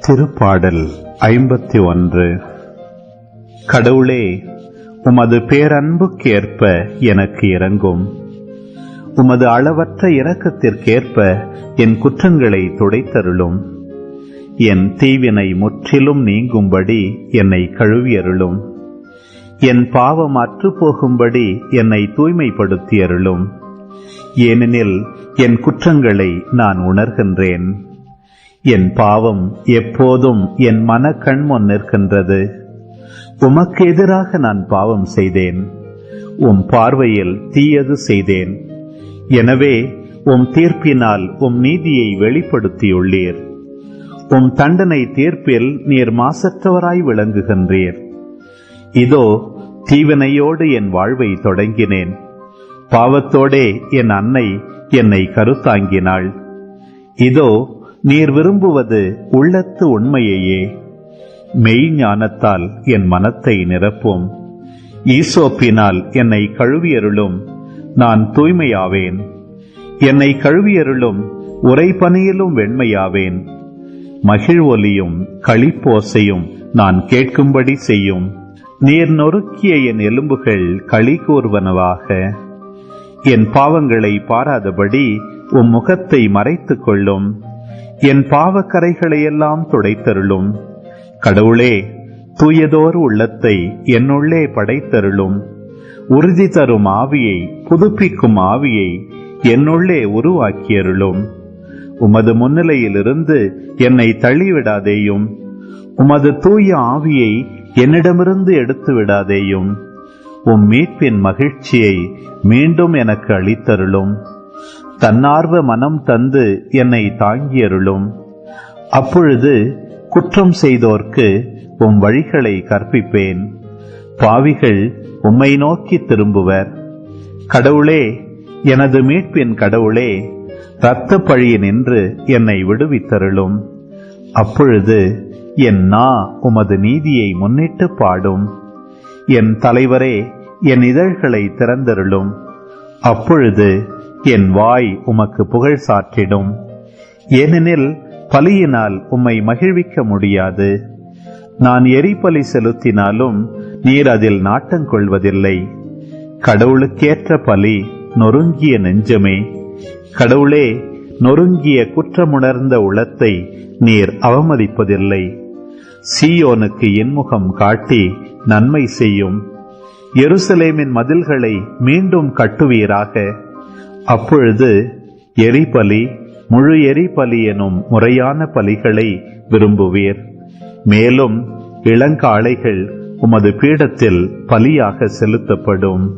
திருப்பாடல் 51. கடவுளே, உமது பேரன்புக்கேற்ப எனக்கு இரங்கும். உமது அளவற்ற இரக்கத்திற்கேற்ப என் குற்றங்களை துடைத்தருளும். என் தீவினை முற்றிலும் நீங்கும்படி என்னை கழுவியருளும். என் பாவம் அற்றுப்போகும்படி என்னை தூய்மைப்படுத்தியருளும். ஏனெனில் என் குற்றங்களை நான் உணர்கின்றேன். என் பாவம் எப்போதும் என் மனக்கண்முன் நிற்கின்றது. உமக்கு எதிராக நான் பாவம் செய்தேன். உம் பார்வையில் தீயது செய்தேன். எனவே உம் தீர்ப்பினால் உம் நீதியை வெளிப்படுத்தியுள்ளீர். உம் தண்டனை தீர்ப்பில் நீர் மாசற்றவராய் விளங்குகின்றீர். இதோ, தீவினையோடு என் வாழ்வை தொடங்கினேன். பாவத்தோடே என் அன்னை என்னை கருத்தாங்கினாள். இதோ, நீர் விரும்புவது உள்ளத்து உண்மையையே. மெய்ஞானத்தால் என் மனத்தை நிரப்பும். ஈசோப்பினால் என்னை கழுவியருளும். நான் தூய்மையாவேன். என்னை கழுவியருளும். உறைபனியிலும் வெண்மையாவேன். மகிழ்வொலியும் களிப்போசையும் நான் கேட்கும்படி செய்யும். நீர் நொறுக்கிய என் எலும்புகள் களி கூர்வனவாக. என் பாவங்களை பாராதபடி உம் முகத்தை மறைத்துக் கொள்ளும். என் பாவக்கரைகளையெல்லாம் துடைத்தருளும். கடவுளே, தூயதோர் உள்ளத்தை என்னுள்ளே படைத்தருளும். உறுதி தரும் ஆவியை, புதுப்பிக்கும் ஆவியை என்னுள்ளே உருவாக்கியருளும். உமது முன்னிலையிலிருந்து என்னை தள்ளிவிடாதேயும். உமது தூய ஆவியை என்னிடமிருந்து எடுத்து விடாதேயும். உம் மீட்பின் மகிழ்ச்சியை மீண்டும் எனக்கு அளித்தருளும். தன்னார்வ மனம் தந்து என்னை தாங்கியருளும். அப்பொழுது குற்றம் செய்தோர்க்கு உம் வழிகளை கற்பிப்பேன். பாவிகள் உம்மை நோக்கி திரும்புவர். கடவுளே, எனது மீட்பின் கடவுளே, இரத்த பழியினின்று என்னை விடுவித்தருளும். அப்பொழுது என் நா உமது நீதியை முன்னிட்டு பாடும். என் தலைவரே, என் இதழ்களை திறந்தருளும். அப்பொழுது என் வாய் உமக்கு புகழ் சாற்றிடும். ஏனெனில் பலியினால் உம்மை மகிழ்விக்க முடியாது. நான் எரிபலி செலுத்தினாலும் நீர் அதில் நாட்டங்கொள்வதில்லை. கடவுளுக்கேற்ற பலி நொறுங்கிய நெஞ்சமே. கடவுளே, நொறுங்கிய குற்றமுணர்ந்த உள்ளத்தை நீர் அவமதிப்பதில்லை. சீயோனுக்கு இன்முகம் காட்டி நன்மை செய்யும். எருசலேமின் மதில்களை மீண்டும் கட்டுவீராக. அப்பொழுது எரிபலி, முழு எரிபலி எனும் முறையான பலிகளை விரும்புவீர். மேலும் இளங்காளைகள் உமது பீடத்தில் பலியாக செலுத்தப்படும்.